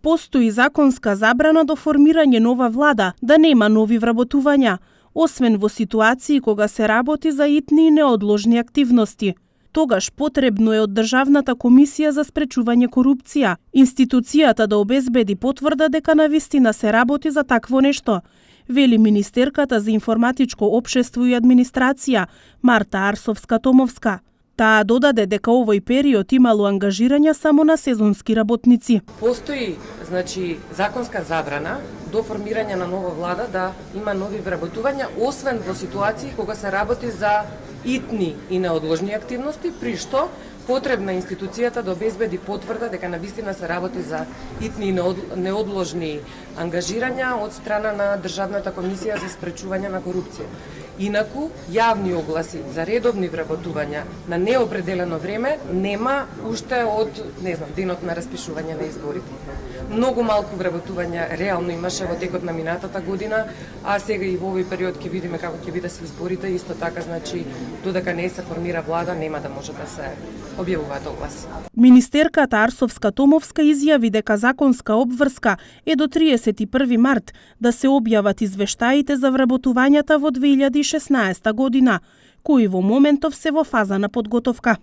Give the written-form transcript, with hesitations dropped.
Постои законска забрана до формирање нова влада да нема нови вработувања, освен во ситуации кога се работи за итни и неодложни активности. Тогаш потребно е од Државната комисија за спречување корупција, институцијата да обезбеди потврда дека навистина се работи за такво нешто, вели министерката за информатичко општество и администрација Марта Арсовска-Томовска. Таа додаде дека овој период имало ангажирање само на сезонски работници. Постои, законска забрана до формирање на нова влада да има нови вработувања, освен во ситуации кога се работи за итни и неодложни активности, при што потребна институцијата да обезбеди потврда дека навистина се работи за итни и неодложни ангажирања од страна на Државната комисија за спречување на корупција. Инаку, јавни огласи за редовни вработувања на неопределено време нема уште од, денот на распишување на изборите. Многу малку вработувања реално имаше во текот на минатата година, а сега и во овој период ќе видиме како ќе бидат се изборите, исто така, додека не се формира влада, нема да може да се објавуваат огласи. Министерката Арсовска-Томовска изјави дека законска обврска е до 31 март да се објават извештаите за вработувањата во 2016 година, кои во моментов се во фаза на подготовка.